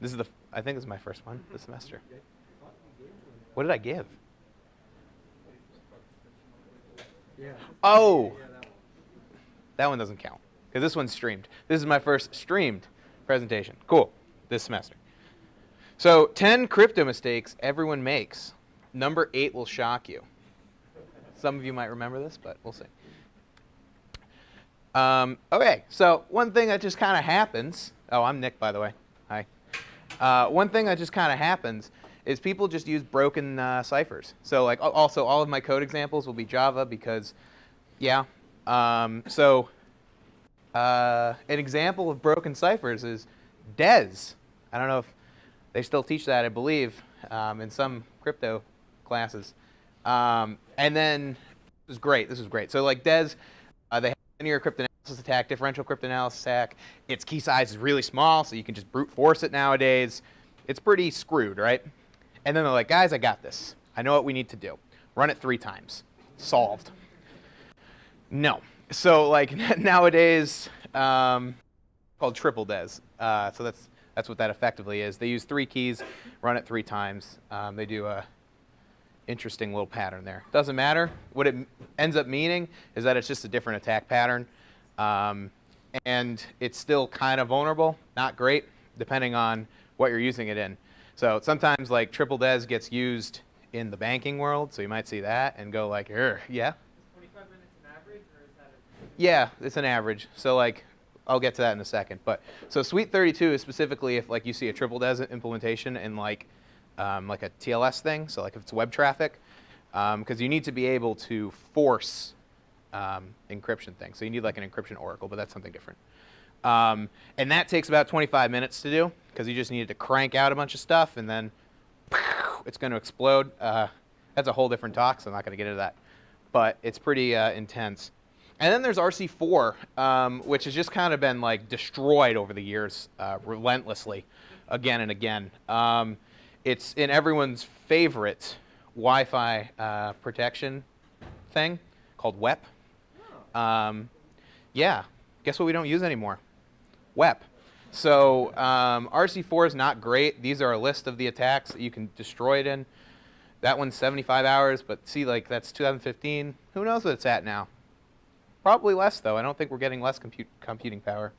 This is I think this is my first one this semester. What did I give? Oh, that one doesn't count because this one's streamed. This is my first streamed presentation. Cool, this semester. So 10 crypto mistakes everyone makes. Number 8 will shock you. Some of you might remember this, but we'll see. Okay, so one thing that just kind of happens. Oh, I'm Nick, by the way. Hi. One thing that just kind of happens is people just use broken ciphers. So like also all of my code examples will be Java because, yeah. An example of broken ciphers is DES. I don't know if they still teach that, I believe, in some crypto classes. And then this is great. This is great. So like DES, they have linear cryptanalysis attack, differential cryptanalysis attack. Its key size is really small, so you can just brute force it nowadays. It's pretty screwed, right? And then they're like, guys, I got this. I know what we need to do. Run it 3 times. Solved. No. So like nowadays, called triple DES. So that's what that effectively is. They use 3 keys, run it 3 times. They do a interesting little pattern there. Doesn't matter. What it ends up meaning is that it's just a different attack pattern. And it's still kind of vulnerable. Not great, depending on what you're using it in. So sometimes like triple DES gets used in the banking world, so you might see that and go like, yeah? Is 25 minutes an average, or is that Yeah, it's an average. So like, I'll get to that in a second. But so Suite 32 is specifically if like you see a triple DES implementation in like a TLS thing, so like if it's web traffic, because you need to be able to force encryption things. So you need like an encryption oracle, but that's something different. And that takes about 25 minutes to do, because you just needed to crank out a bunch of stuff, and then it's going to explode. That's a whole different talk, so I'm not going to get into that. But it's pretty intense. And then there's RC4, which has just kind of been like destroyed over the years relentlessly, again and again. It's in everyone's favorite Wi-Fi protection thing called WEP. Yeah, guess what we don't use anymore? WEP. So RC4 is not great. These are a list of the attacks that you can destroy it in. That one's 75 hours, but see, like that's 2015. Who knows what it's at now? Probably less, though. I don't think we're getting less computing power.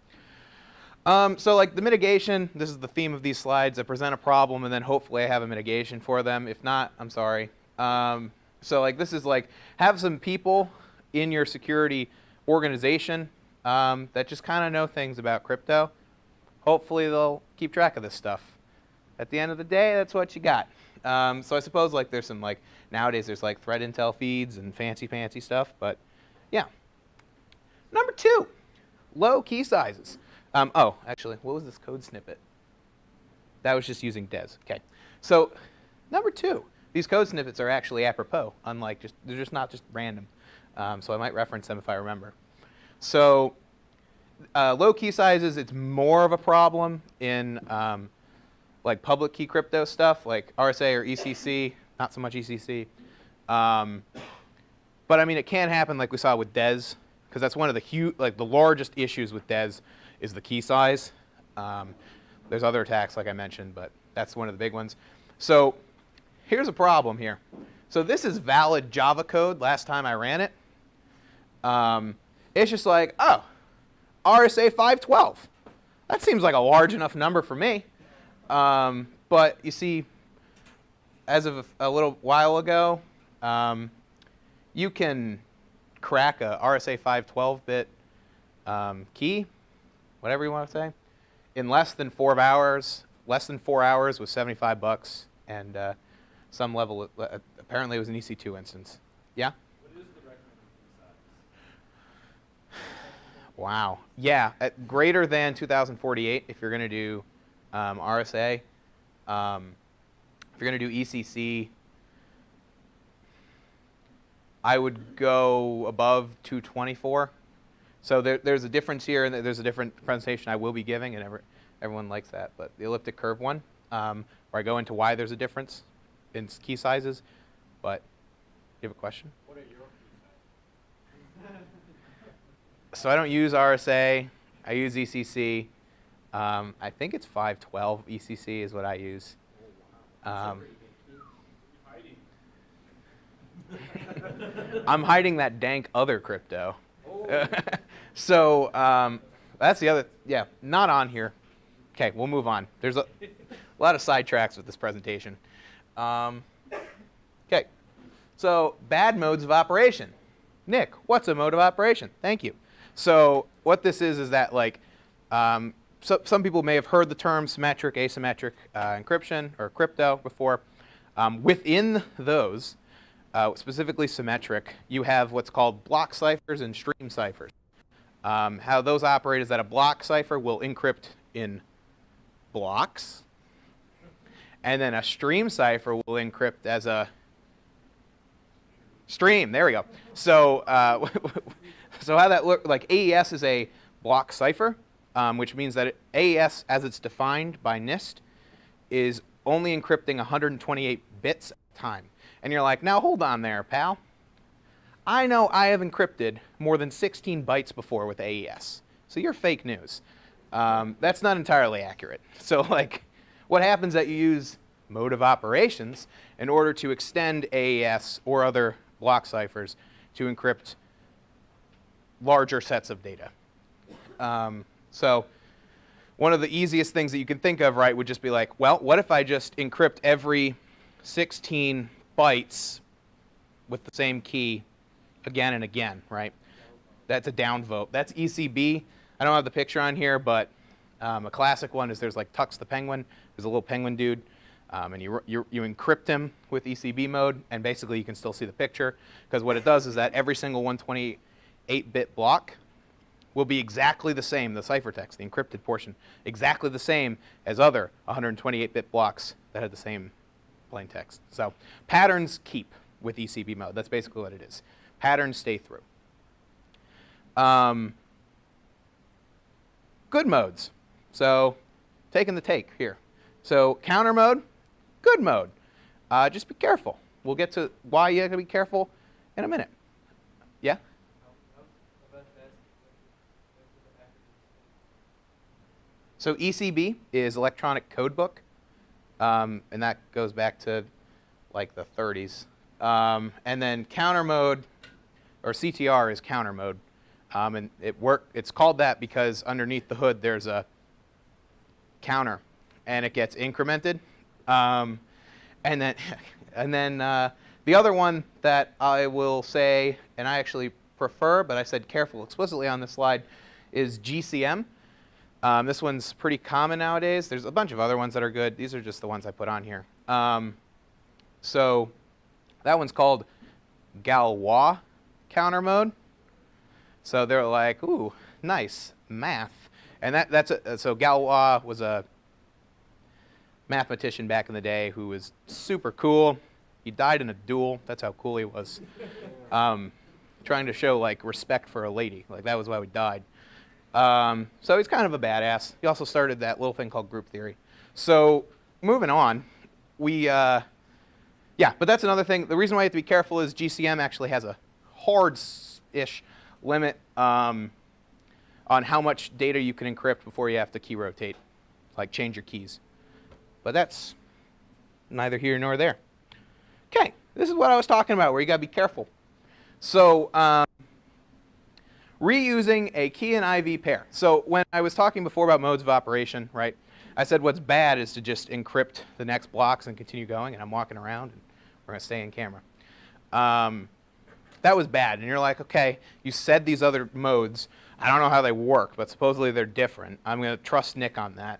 So like the mitigation, this is the theme of these slides. I present a problem, and then hopefully I have a mitigation for them. If not, I'm sorry. So like this is like have some people in your security organization that just kind of know things about crypto. Hopefully they'll keep track of this stuff. At the end of the day, that's what you got. So I suppose like there's some like nowadays there's like threat intel feeds and fancy stuff, but yeah. Number 2, low key sizes. Oh, actually, what was this code snippet? That was just using DES. Okay. So number 2, these code snippets are actually apropos, unlike they're just not just random. So I might reference them if I remember. So low key sizes, it's more of a problem in like public key crypto stuff, like RSA or ECC, not so much ECC. But I mean, it can happen like we saw with DES, because that's one of the largest issues with DES is the key size. There's other attacks like I mentioned, but that's one of the big ones. So here's a problem here. So this is valid Java code last time I ran it. It's just like, oh, RSA 512. That seems like a large enough number for me. But you see, as of a little while ago, you can crack a RSA 512-bit key, whatever you want to say, in less than 4 hours. Less than 4 hours with $75, and some level. Apparently, it was an EC2 instance. Yeah. What is the recommended size? Wow. Yeah, at greater than 2048 if you're going to do RSA. If you're going to do ECC, I would go above 224. So there's a difference here, and there's a different presentation I will be giving, and everyone likes that. But the elliptic curve one, where I go into why there's a difference in key sizes. But you have a question? What are your key sizes? So I don't use RSA. I use ECC. I think it's 512 ECC is what I use. I'm hiding that dank other crypto. So that's the other, yeah, not on here. Okay, we'll move on. There's a lot of sidetracks with this presentation. Okay, so bad modes of operation. Nick, what's a mode of operation? Thank you. So what this is that like, so some people may have heard the term symmetric, asymmetric encryption or crypto before. Within those, specifically symmetric, you have what's called block ciphers and stream ciphers. How those operate is that a block cipher will encrypt in blocks, and then a stream cipher will encrypt as a stream. There we go. So, so how that looks, like AES is a block cipher, which means that AES, as it's defined by NIST, is only encrypting 128 bits at a time. And you're like, now hold on there, pal. I know I have encrypted more than 16 bytes before with AES. So you're fake news. That's not entirely accurate. So like, what happens is that you use mode of operations in order to extend AES or other block ciphers to encrypt larger sets of data. So one of the easiest things that you can think of, right, would just be like, well, what if I just encrypt every 16 bytes with the same key again and again, right? That's a downvote. That's ECB. I don't have the picture on here, but a classic one is there's like Tux the Penguin. There's a little penguin dude, and you encrypt him with ECB mode, and basically you can still see the picture, because what it does is that every single 128-bit block will be exactly the same, the ciphertext, the encrypted portion, exactly the same as other 128-bit blocks that had the same plain text. So patterns keep with ECB mode. That's basically what it is. Patterns stay through. Good modes. So taking the take here. So counter mode, good mode. Just be careful. We'll get to why you have to be careful in a minute. Yeah? So ECB is electronic code book, and that goes back to like the 30s. And then counter mode, or CTR, is counter mode, and it's called that because underneath the hood there's a counter, and it gets incremented. And then the other one that I will say, and I actually prefer, but I said careful explicitly on this slide, is GCM. This one's pretty common nowadays. There's a bunch of other ones that are good. These are just the ones I put on here. So that one's called Galois counter mode. So they're like, ooh, nice, math. And so Galois was a mathematician back in the day who was super cool. He died in a duel. That's how cool he was. Trying to show like respect for a lady. Like that was why he died. So he's kind of a badass. He also started that little thing called group theory. So moving on, yeah, but that's another thing. The reason why you have to be careful is GCM actually has a hard-ish limit on how much data you can encrypt before you have to key rotate, like change your keys. But that's neither here nor there. Okay, this is what I was talking about, where you got to be careful. So reusing a key and IV pair. So when I was talking before about modes of operation, right, I said what's bad is to just encrypt the next blocks and continue going, and I'm walking around, and we're going to stay in camera. That was bad, and you're like, okay, you said these other modes. I don't know how they work, but supposedly they're different. I'm going to trust Nick on that.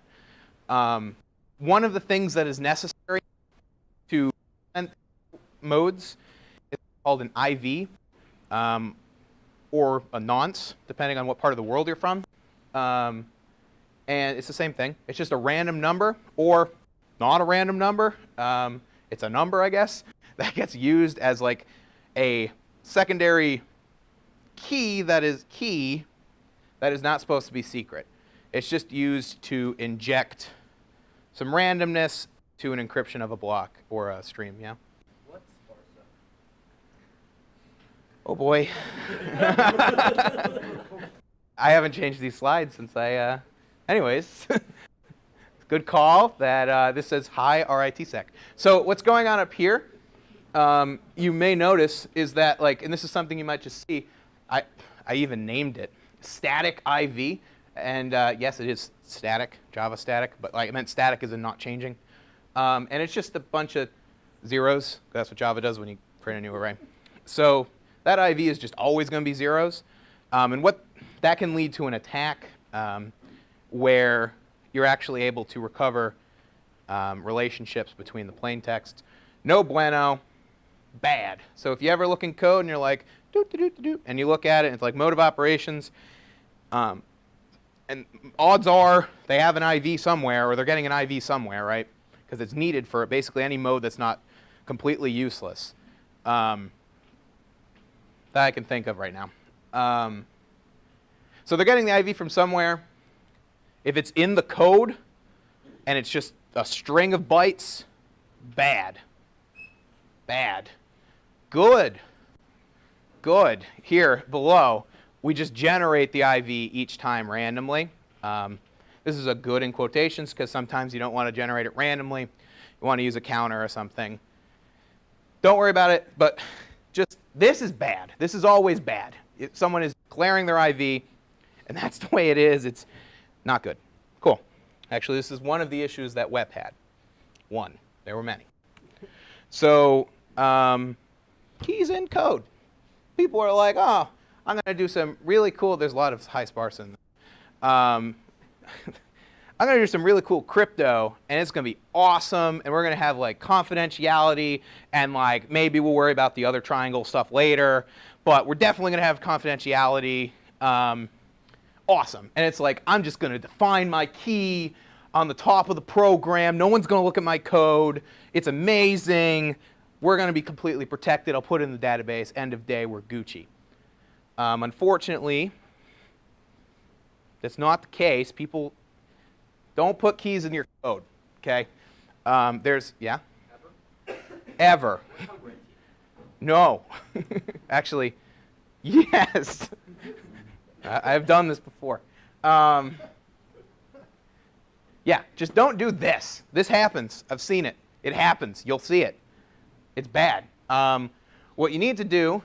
One of the things that is necessary to implement modes is called an IV, or a nonce, depending on what part of the world you're from. And it's the same thing. It's just a random number, or not a random number. It's a number, I guess, that gets used as like a secondary key that is not supposed to be secret. It's just used to inject some randomness to an encryption of a block or a stream, yeah? What's sparsa? Oh boy. I haven't changed these slides since I Anyways, good call that this says hi RITSEC. So what's going on up here, you may notice, is that, like, and this is something you might just see, I even named it static IV. And yes, it is static, Java static, but like, I meant static as in not changing. And it's just a bunch of zeros. That's what Java does when you create a new array. So that IV is just always going to be zeros. And what that can lead to an attack where you're actually able to recover relationships between the plain text. No bueno, bad. So if you ever look in code and you're like, and you look at it and it's like mode of operations, and odds are they have an IV somewhere, or they're getting an IV somewhere, right? Because it's needed for basically any mode that's not completely useless that I can think of right now. So they're getting the IV from somewhere. If it's in the code and it's just a string of bytes, bad. Bad. Good. Good. Here below, we just generate the IV each time randomly. This is a good in quotations because sometimes you don't want to generate it randomly. You want to use a counter or something. Don't worry about it, but just this is bad. This is always bad. If someone is declaring their IV, and that's the way it is, it's not good. Cool. Actually, this is one of the issues that WEP had. One. There were many. So keys in code. People are like, oh, I'm going to do some really cool, there's a lot of high sparse in there. I'm going to do some really cool crypto, and it's going to be awesome, and we're going to have like confidentiality, and like maybe we'll worry about the other triangle stuff later, but we're definitely going to have confidentiality. Awesome. And it's like, I'm just going to define my key on the top of the program. No one's going to look at my code. It's amazing. We're going to be completely protected. I'll put it in the database. End of day, we're Gucci. Unfortunately, that's not the case. People don't put keys in your code, okay? Yeah? Ever. No. Actually, yes. I've done this before. Yeah, just don't do this. This happens. I've seen it. It happens. You'll see it. It's bad. What you need to do,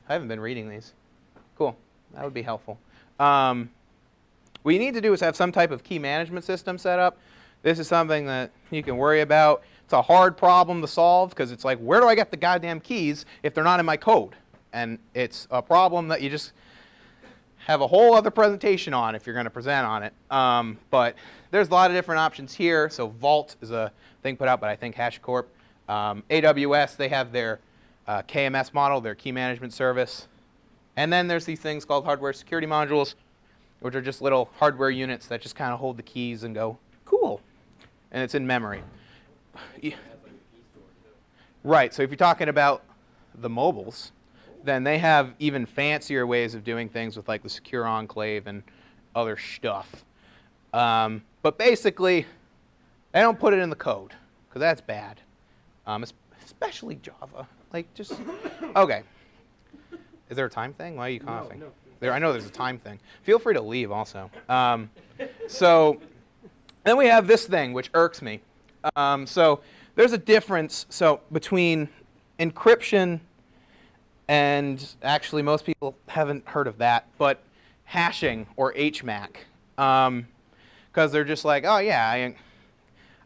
I haven't been reading these. Cool. That would be helpful. What you need to do is have some type of key management system set up. This is something that you can worry about. It's a hard problem to solve because it's like, where do I get the goddamn keys if they're not in my code? And it's a problem that you just have a whole other presentation on if you're going to present on it. But there's a lot of different options here. So Vault is a thing put out by, I think, HashiCorp. AWS, they have their KMS model, their key management service. And then there's these things called hardware security modules, which are just little hardware units that just kind of hold the keys and go, cool. And it's in memory. Right, so if you're talking about the mobiles, then they have even fancier ways of doing things with like the secure enclave and other stuff. But basically, they don't put it in the code, because that's bad. Especially Java. Like, just, okay. Is there a time thing? Why are you coughing? No. I know there's a time thing. Feel free to leave also. So then we have this thing, which irks me. So there's a difference between encryption and, actually most people haven't heard of that, but hashing, or HMAC. Because they're just like, oh yeah,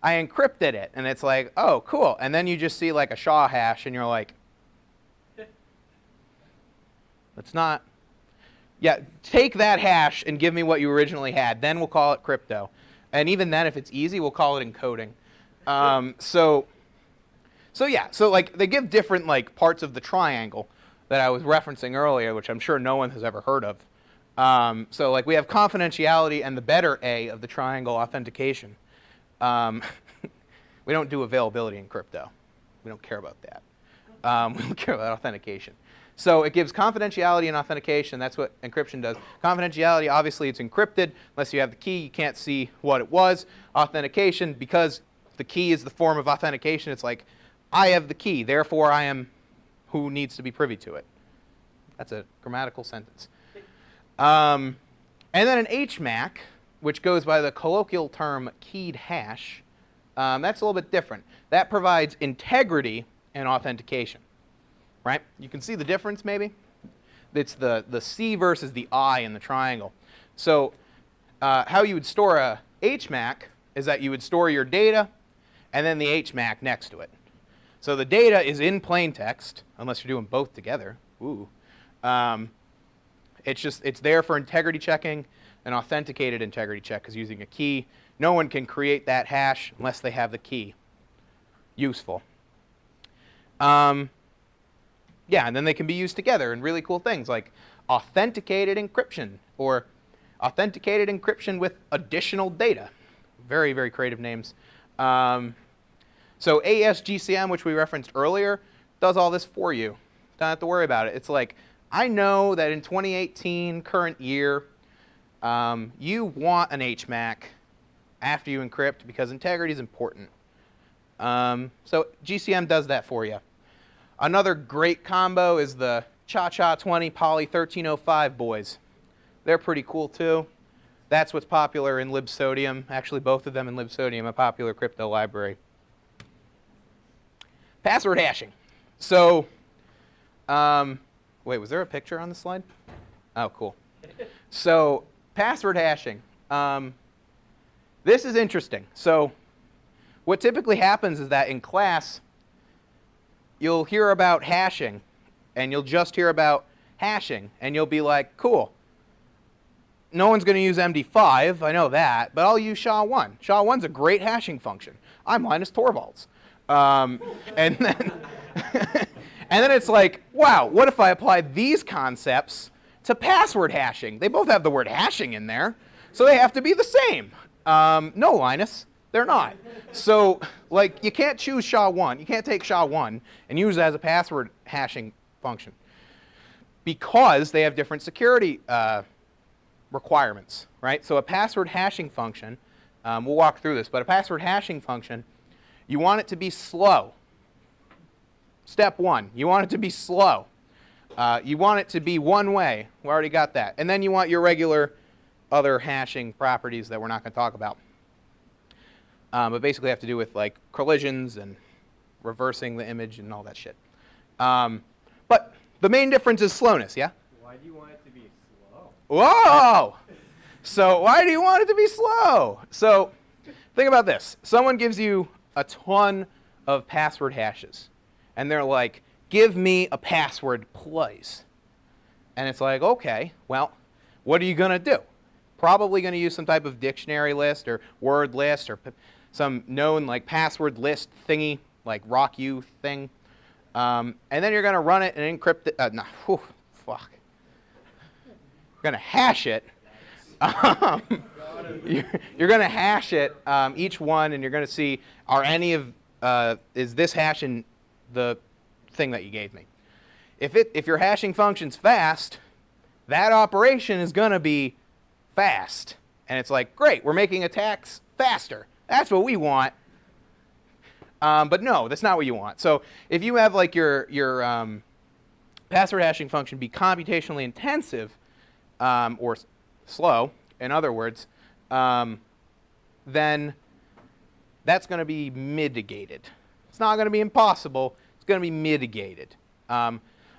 I encrypted it. And it's like, oh, cool. And then you just see like a SHA hash, and you're like, it's not. Yeah, take that hash and give me what you originally had. Then we'll call it crypto. And even then, if it's easy, we'll call it encoding. So like they give different like parts of the triangle that I was referencing earlier, which I'm sure no one has ever heard of. So like we have confidentiality and the better A of the triangle authentication. We don't do availability in crypto. We don't care about that. We don't care about authentication. So it gives confidentiality and authentication. That's what encryption does. Confidentiality, obviously, it's encrypted. Unless you have the key, you can't see what it was. Authentication, because the key is the form of authentication, it's like, I have the key, therefore I am who needs to be privy to it. That's a grammatical sentence. And then an HMAC which goes by the colloquial term keyed hash, that's a little bit different. That provides integrity and authentication, right? You can see the difference maybe? It's the C versus the I in the triangle. So how you would store a HMAC is that you would store your data and then the HMAC next to it. So the data is in plain text, unless you're doing both together. Ooh. It's there for integrity checking, an authenticated integrity check is using a key. No one can create that hash unless they have the key. Useful. Yeah, and then they can be used together in really cool things like authenticated encryption or authenticated encryption with additional data. Very, very creative names. So ASGCM, which we referenced earlier, does all this for you. Don't have to worry about it. It's like, I know that in 2018, current year, you want an HMAC after you encrypt because integrity is important. So GCM does that for you. Another great combo is the Cha-Cha 20 Poly 1305 boys. They're pretty cool too. That's what's popular in libsodium. Actually, both of them in libsodium, a popular crypto library. Password hashing. So, wait, was there a picture on the slide? Oh, cool. So, password hashing. This is interesting. So, what typically happens is that in class, you'll hear about hashing, and you'll just hear about hashing, and you'll be like, cool. No one's going to use MD5, I know that, but I'll use SHA-1. SHA-1's a great hashing function. I'm Linus Torvalds. And then and then it's like, wow, what if I apply these concepts to password hashing? They both have the word hashing in there, so they have to be the same. No, Linus, they're not. So, like, you can't choose SHA-1. You can't take SHA-1 and use it as a password hashing function because they have different security requirements, right? So a password hashing function, we'll walk through this, but a password hashing function, you want it to be slow. Step one, you want it to be slow. You want it to be one way. We already got that. And then you want your regular other hashing properties that we're not going to talk about. But basically have to do with like collisions and reversing the image and all that shit. But the main difference is slowness, yeah? Why do you want it to be slow? Whoa! So why do you want it to be slow? So think about this. Someone gives you a ton of password hashes. And they're like, give me a password, please. And it's like, okay, well, what are you going to do? Probably going to use some type of dictionary list or word list or some known like password list thingy, like RockU thing. And then you're going to run it and encrypt it. Fuck. You're going to hash it. You're going to hash it, each one, and you're going to see, are any of, is this hash in the thing that you gave me? If your hashing function's fast, that operation is going to be fast. And it's like, great, we're making attacks faster. That's what we want. But no, that's not what you want. So if you have like your password hashing function be computationally intensive or slow, in other words, then that's going to be mitigated. It's not going to be impossible. It's going to be mitigated.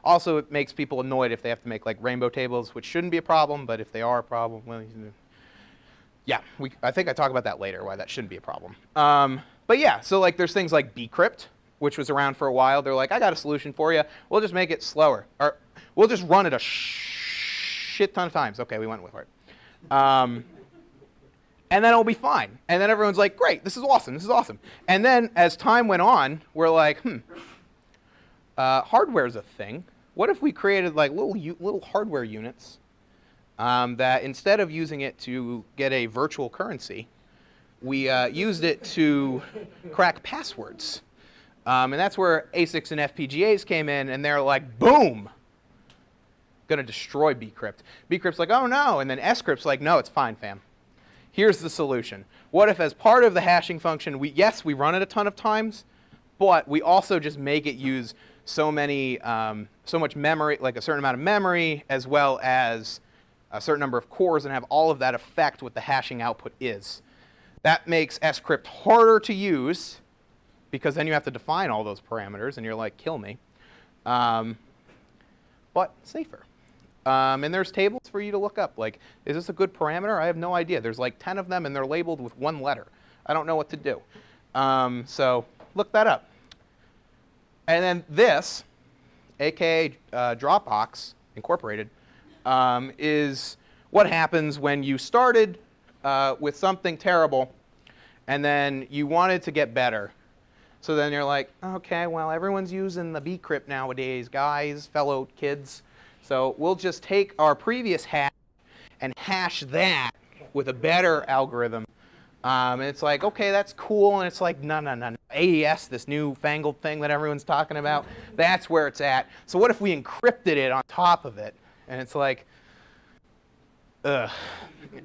Also, it makes people annoyed if they have to make like rainbow tables, which shouldn't be a problem, but if they are a problem, well, yeah, I think I talk about that later, why that shouldn't be a problem. But yeah, so like there's things like bcrypt, which was around for a while. They're like, I got a solution for you. We'll just make it slower. Or we'll just run it a shit ton of times. Okay, we went with it. And then it'll be fine. And then everyone's like, great, this is awesome, this is awesome. And then as time went on, we're like, hardware's a thing. What if we created like little hardware units that instead of using it to get a virtual currency, we used it to crack passwords. And that's where ASICs and FPGAs came in, and they're like, boom, gonna destroy bcrypt. Bcrypt's like, oh no, and then scrypt's like, no, it's fine, fam. Here's the solution. What if as part of the hashing function, we run it a ton of times, but we also just make it use so much memory, like a certain amount of memory, as well as a certain number of cores and have all of that affect what the hashing output is. That makes scrypt harder to use because then you have to define all those parameters and you're like, kill me. But safer. And there's tables for you to look up. Like, is this a good parameter? I have no idea. There's like 10 of them and they're labeled with one letter. I don't know what to do. So look that up. And then this, aka Dropbox Incorporated, is what happens when you started with something terrible and then you wanted to get better. So then you're like, okay, well, everyone's using the bcrypt nowadays, guys, fellow kids. So we'll just take our previous hash and hash that with a better algorithm. And it's like, okay, that's cool. And it's like, no. AES, this newfangled thing that everyone's talking about, that's where it's at. So what if we encrypted it on top of it? And it's like, ugh.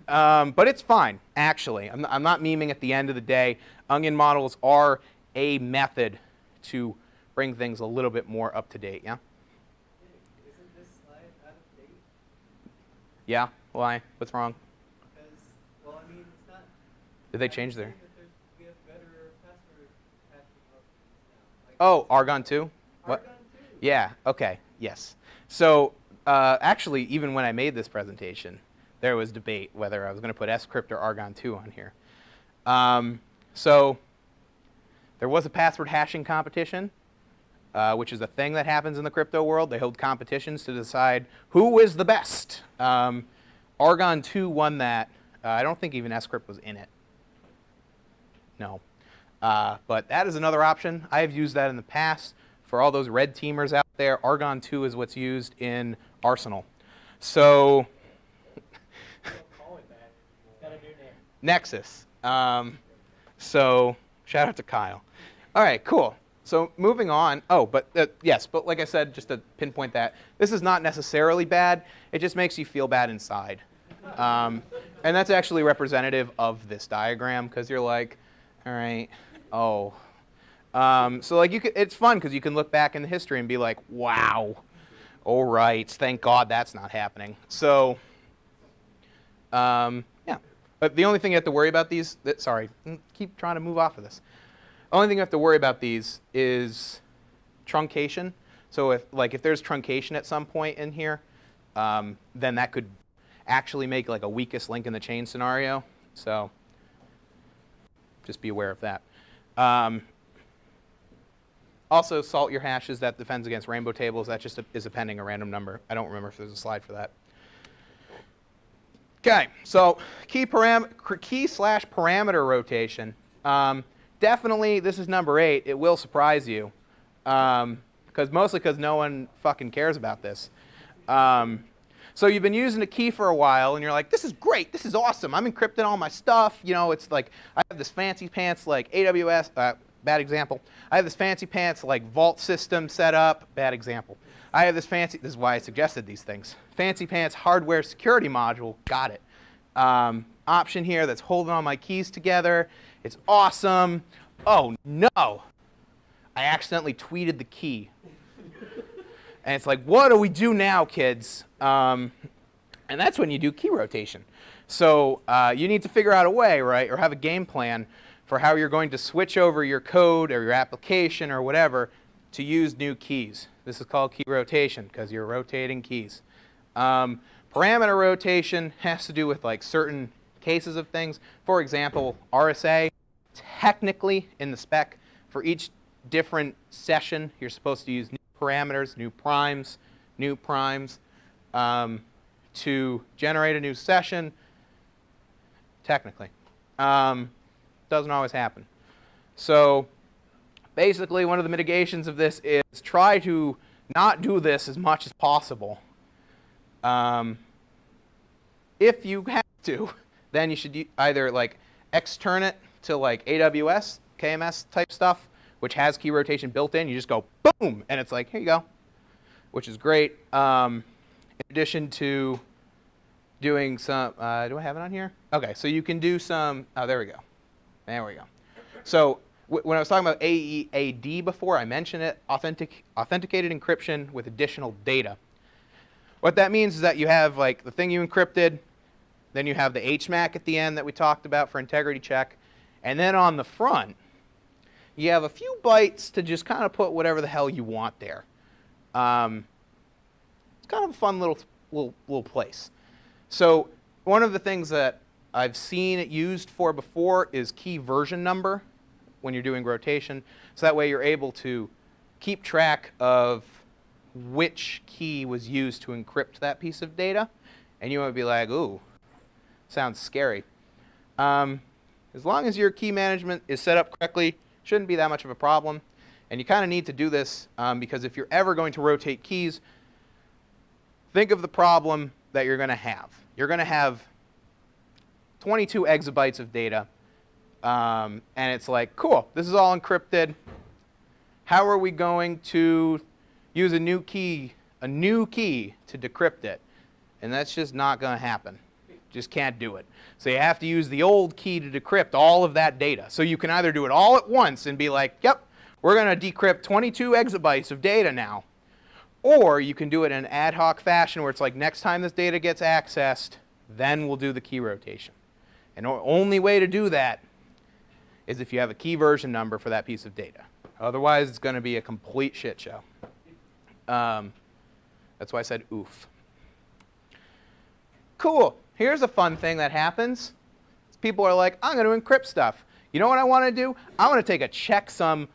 But it's fine, actually. I'm not memeing at the end of the day. Onion models are a method to bring things a little bit more up to date, yeah? Isn't this slide out of date? Yeah? Why? What's wrong? Because, well, I mean, it's not. Did they change their? We have better password hashing algorithms now. Like, Oh, Argon 2? What? Argon 2. Yeah, okay, yes. So actually, even when I made this presentation, there was debate whether I was going to put scrypt or Argon 2 on here. So there was a password hashing competition, which is a thing that happens in the crypto world. They hold competitions to decide who is the best. Argon 2 won that. I don't think even scrypt was in it. No. But that is another option. I have used that in the past. For all those red teamers out there, Argon 2 is what's used in Arsenal. So Don't call it that. It's got a new name. Nexus. So shout out to Kyle. All right, cool. So moving on. Oh, but yes, but like I said, just to pinpoint that, this is not necessarily bad. It just makes you feel bad inside. And that's actually representative of this diagram because you're like, all right, oh. So like it's fun because you can look back in the history and be like, wow, all right, thank God that's not happening. So yeah, but the only thing you have to worry about these, sorry, keep trying to move off of this. Only thing you have to worry about these is truncation. So if there's truncation at some point in here, then that could actually make like a weakest link in the chain scenario. So just be aware of that. Also, salt your hashes. That defends against rainbow tables. That just is appending a random number. I don't remember if there's a slide for that. Okay, so key/parameter rotation. Definitely, this is number 8. It will surprise you, mostly because no one fucking cares about this. So you've been using a key for a while, and you're like, this is great. This is awesome. I'm encrypting all my stuff. You know, it's like I have this fancy pants like AWS. Bad example. I have this fancy pants like vault system set up. Bad example. I have this fancy, this is why I suggested these things. Fancy pants hardware security module. Got it. Option here that's holding all my keys together. It's awesome. Oh no. I accidentally tweeted the key. And it's like, what do we do now, kids? And that's when you do key rotation. So you need to figure out a way, right, or have a game plan for how you're going to switch over your code or your application or whatever to use new keys. This is called key rotation because you're rotating keys. Parameter rotation has to do with like certain cases of things. For example, RSA, technically in the spec, for each different session, you're supposed to use new parameters, new primes, to generate a new session, technically. Doesn't always happen. So basically, one of the mitigations of this is try to not do this as much as possible. If you have to, then you should either like extern it to like AWS, KMS type stuff, which has key rotation built in. You just go boom, and it's like, here you go, which is great. In addition to doing some, do I have it on here? Okay, so you can do some, oh, there we go. There we go. So when I was talking about AEAD before, I mentioned it, authenticated encryption with additional data. What that means is that you have like the thing you encrypted, then you have the HMAC at the end that we talked about for integrity check, and then on the front, you have a few bytes to just kind of put whatever the hell you want there. It's kind of a fun little place. So one of the things that I've seen it used for before is key version number when you're doing rotation. So that way you're able to keep track of which key was used to encrypt that piece of data. And you might be like, ooh, sounds scary. As long as your key management is set up correctly, shouldn't be that much of a problem. And you kind of need to do this because if you're ever going to rotate keys, think of the problem that you're going to have. You're going to have 22 exabytes of data, and it's like, cool, this is all encrypted. How are we going to use a new key to decrypt it? And that's just not going to happen. Just can't do it. So you have to use the old key to decrypt all of that data. So you can either do it all at once and be like, yep, we're going to decrypt 22 exabytes of data now. Or you can do it in an ad hoc fashion where it's like next time this data gets accessed, then we'll do the key rotation. And the only way to do that is if you have a key version number for that piece of data. Otherwise, it's going to be a complete shit show. That's why I said oof. Cool. Here's a fun thing that happens. People are like, I'm going to encrypt stuff. You know what I want to do? I want to take a checksum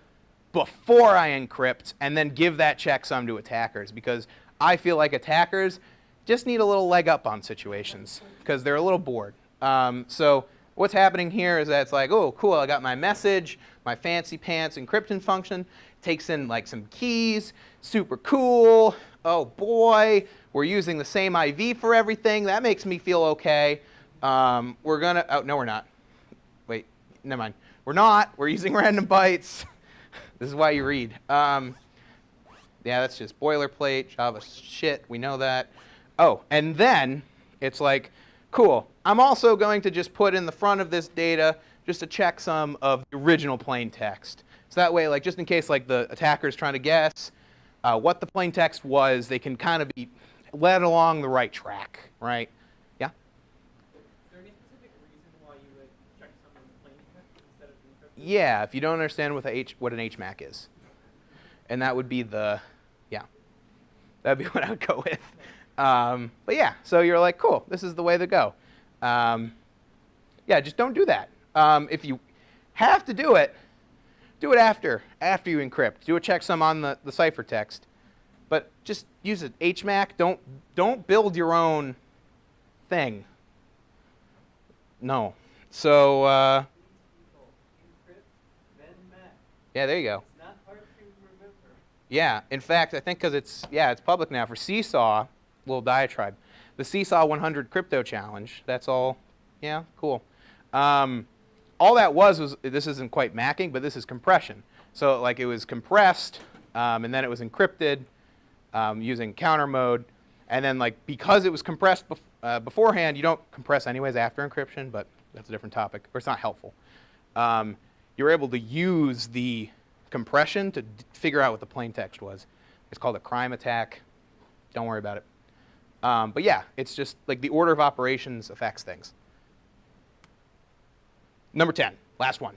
before I encrypt and then give that checksum to attackers because I feel like attackers just need a little leg up on situations because they're a little bored. So what's happening here is that it's like, oh, cool, I got my message, my fancy pants encryption function, takes in like some keys, super cool. Oh boy, we're using the same IV for everything. That makes me feel okay. We're gonna, oh, no we're not. Wait, never mind. We're not, we're using random bytes. This is why you read. Yeah, that's just boilerplate, Java shit, we know that. Oh, and then it's like, cool, I'm also going to just put in the front of this data just a checksum of the original plain text. So that way, like, just in case like the attacker's trying to guess what the plain text was, they can kind of be led along the right track, right? Yeah? Is there any specific reason why you would check some of the plain text instead of encrypted? Yeah, if you don't understand what an HMAC is. And that would be the, yeah, that would be what I would go with. But yeah, so you're like, cool, this is the way to go. Yeah, just don't do that. If you have to do it after you encrypt. Do a checksum on the ciphertext. But just use an HMAC. Don't build your own thing. No. So, Encrypt, then match. yeah, there you go. It's not hard to remember. Yeah, in fact, I think because it's public now for Seesaw, little diatribe. The Seesaw 100 crypto challenge, that's all, yeah, cool. All that was, this isn't quite macking, but this is compression. So like it was compressed, and then it was encrypted using counter mode. And then like because it was compressed beforehand, you don't compress anyways after encryption, but that's a different topic, or it's not helpful. You're able to use the compression to figure out what the plain text was. It's called a crime attack. Don't worry about it. But yeah, it's just like the order of operations affects things. Number 10, last one,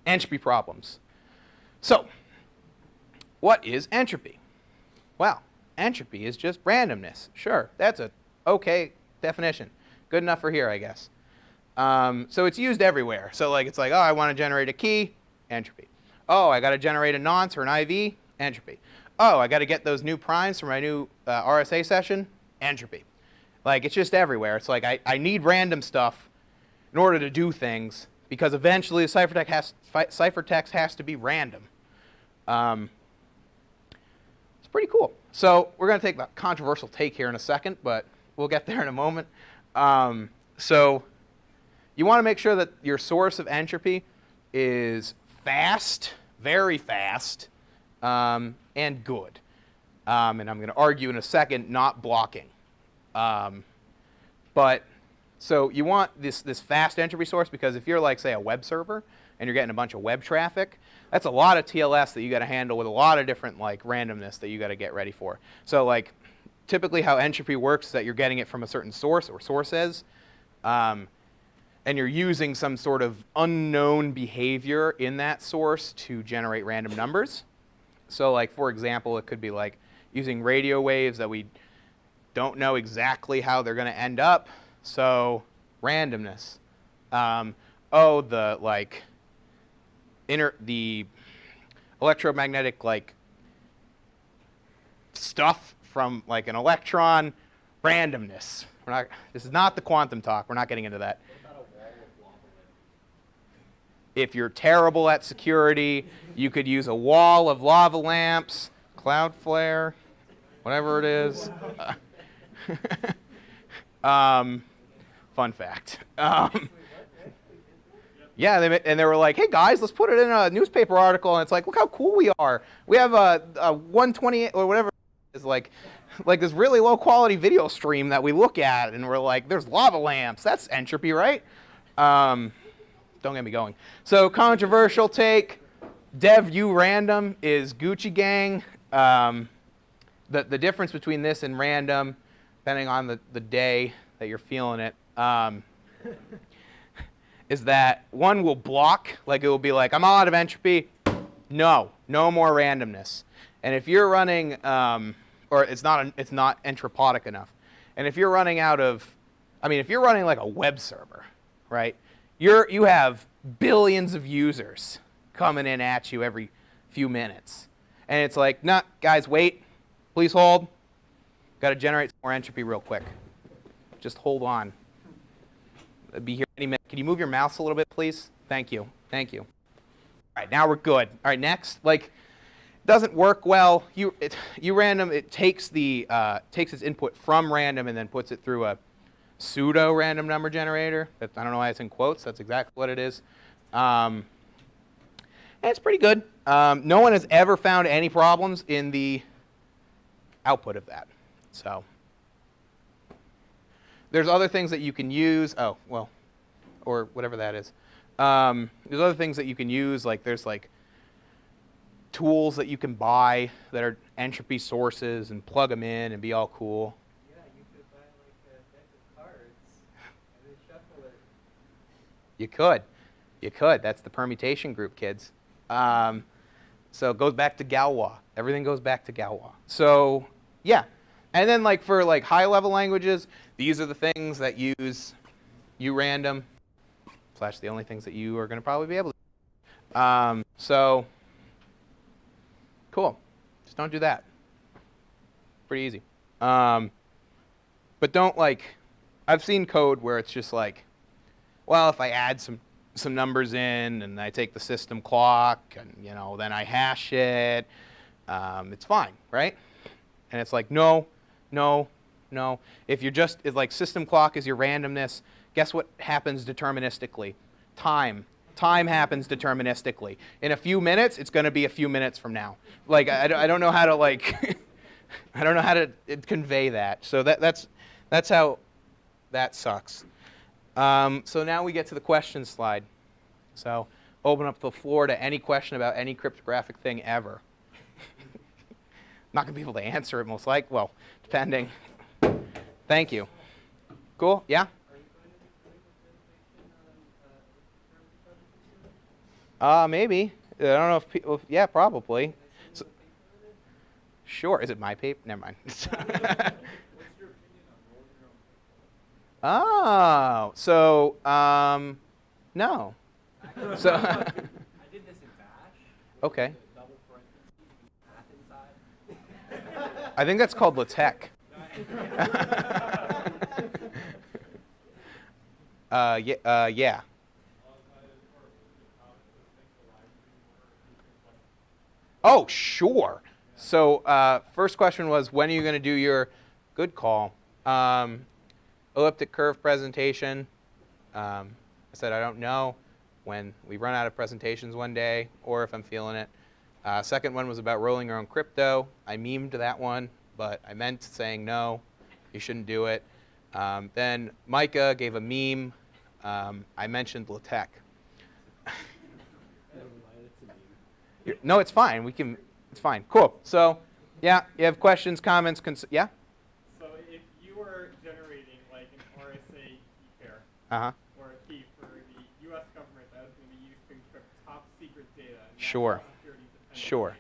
entropy problems. So, what is entropy? Well, entropy is just randomness. Sure, that's a okay definition. Good enough for here, I guess. So it's used everywhere. So like it's like, oh, I want to generate a key, entropy. Oh, I got to generate a nonce or an IV, entropy. Oh, I got to get those new primes for my new RSA session, entropy. Like it's just everywhere. It's like I need random stuff in order to do things because eventually the ciphertext has to be random. It's pretty cool. So we're going to take a controversial take here in a second, but we'll get there in a moment. So you want to make sure that your source of entropy is fast, very fast, and good. And I'm going to argue in a second, not blocking. But so you want this fast entropy source because if you're like, say, a web server and you're getting a bunch of web traffic, that's a lot of TLS that you got to handle with a lot of different like randomness that you got to get ready for. So like typically how entropy works is that you're getting it from a certain source or sources, and you're using some sort of unknown behavior in that source to generate random numbers. So like, for example, it could be like using radio waves that we don't know exactly how they're going to end up. So randomness. Oh, the like the electromagnetic like stuff from like an electron, randomness. This is not the quantum talk. We're not getting into that. What about a wall of lava? If you're terrible at security, you could use a wall of lava lamps, Cloudflare, whatever it is. Fun fact. Yeah, they were like, hey guys, let's put it in a newspaper article, and it's like, look how cool we are. We have a 128 or whatever is like this really low quality video stream that we look at, and we're like, there's lava lamps. That's entropy, right? Don't get me going. So controversial take, dev u random is Gucci gang. The difference between this and random, depending on the day that you're feeling it, is that one will block, like it will be like, I'm all out of entropy. No more randomness. And if you're running, or it's not entropotic enough. And if you're running out of, if you're running like a web server, right? You have billions of users coming in at you every few minutes. And it's like, nah, guys, wait, please hold. Got to generate some more entropy real quick. Just hold on. I'll be here any minute. Can you move your mouse a little bit, please? Thank you. Thank you. All right, now we're good. All right, next. Like, it doesn't work well. Random, it takes its input from random and then puts it through a pseudo random number generator. I don't know why it's in quotes. That's exactly what it is. And it's pretty good. No one has ever found any problems in the output of that. So there's other things that you can use. Oh, well, or whatever that is. There's other things that you can use. Like there's like tools that you can buy that are entropy sources and plug them in and be all cool. Yeah, you could buy like a deck of cards and then shuffle it. You could. That's the permutation group, kids. So it goes back to Galois. Everything goes back to Galois. So yeah. And then like for like high level languages, these are the things that use urandom / the only things that you are going to probably be able to. So cool. Just don't do that. Pretty easy. But don't like, I've seen code where it's just like, well, if I add some numbers in and I take the system clock and then I hash it, it's fine, right? And it's like, no. If it's like system clock is your randomness, guess what happens deterministically? Time happens deterministically. In a few minutes, it's going to be a few minutes from now. Like I don't know how to like, I don't know how to convey that. So that's how that sucks. So now we get to the question slide. So open up the floor to any question about any cryptographic thing ever. Not going to be able to answer it most likely. Well, depending. Thank you. Cool? Yeah? Are you going to do presentation on Maybe. I don't know if people, yeah, probably. So, sure. Is it my paper? Never mind. What's your opinion on rolling your own? Oh, so, no. So, I did this in Bash. Okay. Double parentheses, math inside. I think that's called LaTeX. Yeah. Oh, sure. So first question was, when are you going to do your good call? Elliptic curve presentation. I said I don't know when we run out of presentations one day or if I'm feeling it. Second one was about rolling your own crypto. I memed that one, but I meant saying no, you shouldn't do it. Then Micah gave a meme. I mentioned LaTeX. No, it's fine. It's fine. Cool. So, yeah, you have questions, comments, yeah? or a key for the U.S. government that is going to be used to encrypt top secret data. And Sure. national security dependent Sure. data.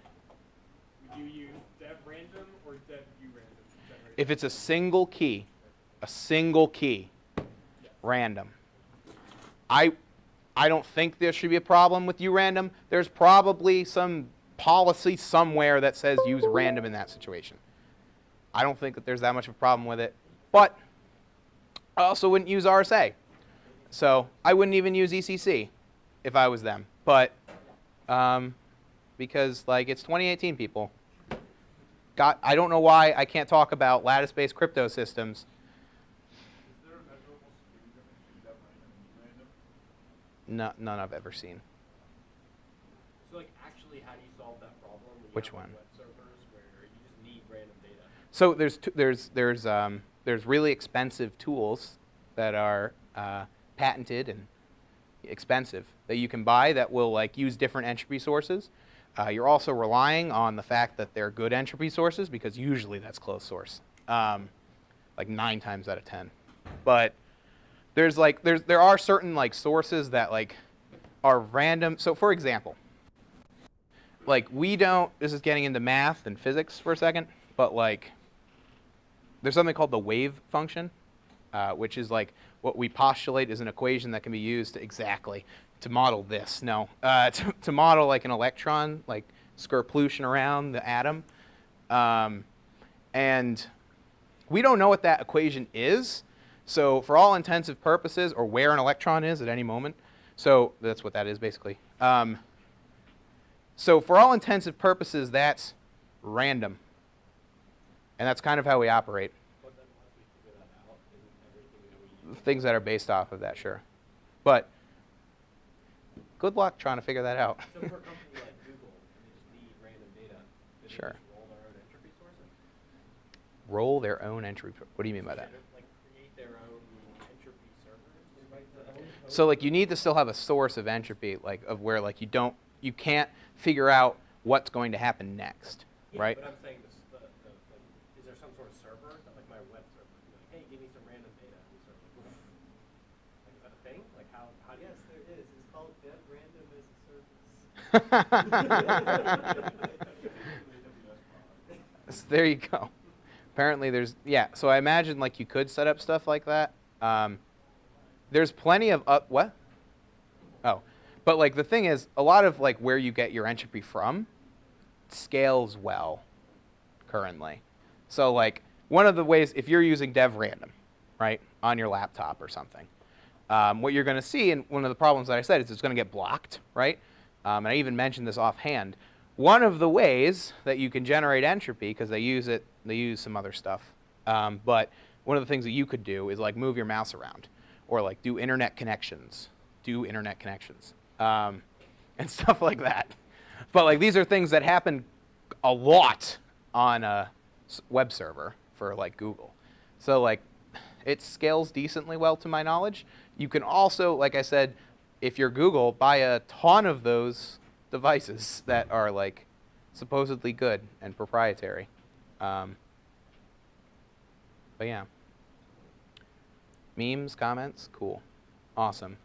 Would you use dev random or dev urandom to generate If that? it's a single key, random. I don't think there should be a problem with urandom. There's probably some policy somewhere that says use random in that situation. I don't think that there's that much of a problem with it. But I also wouldn't use RSA. So I wouldn't even use ECC if I was them. But because like it's 2018, people. I don't know why I can't talk about lattice-based crypto systems. Is there a measurable security difference between dev random and random? None I've ever seen. So like actually how do you solve that problem when you Which have like, one? web servers where you just need random data? So there's really expensive tools that are patented and expensive that you can buy that will like use different entropy sources. You're also relying on the fact that they're good entropy sources because usually that's closed source, like 9 times out of 10. But there are certain like sources that like are random. So for example, like this is getting into math and physics for a second, but like there's something called the wave function, which is like what we postulate is an equation that can be used to model this. No, to model like an electron, like scirplution around the atom. And we don't know what that equation is. So for all intensive purposes, or where an electron is at any moment. So that's what that is basically. So for all intensive purposes, that's random. And that's kind of how we operate. But then once we figure that out, isn't everything that we use Things that are based off of that, sure. But good luck trying to figure that out. So for a company like Google, and they just need random data, do they Sure. just roll their own entropy sources? Roll their own entropy. What do you mean by that? Like create their own entropy servers? Right? So like you need to still have a source of entropy, like of where like you can't figure out what's going to happen next, Yeah, right? But I'm saying this, like, is there some sort of server that like my web server can be like, hey, give me some random data, and the server will like, is that a thing? Like how do you? Yes, there is. It's called dev random as a service. So there you go. Apparently yeah, so I imagine like you could set up stuff like that. There's plenty of, what? Oh, but like the thing is, a lot of like where you get your entropy from scales well currently. So like one of the ways, if you're using dev random, right, on your laptop or something, what you're going to see, and one of the problems that I said is it's going to get blocked, right? And I even mentioned this offhand. One of the ways that you can generate entropy, because they use some other stuff, but one of the things that you could do is like move your mouse around, or like do internet connections, and stuff like that. But like these are things that happen a lot on a web server for like Google. So like it scales decently well to my knowledge. You can also, like I said, if you're Google, buy a ton of those devices that are like supposedly good and proprietary. But yeah. Memes, comments, cool. Awesome.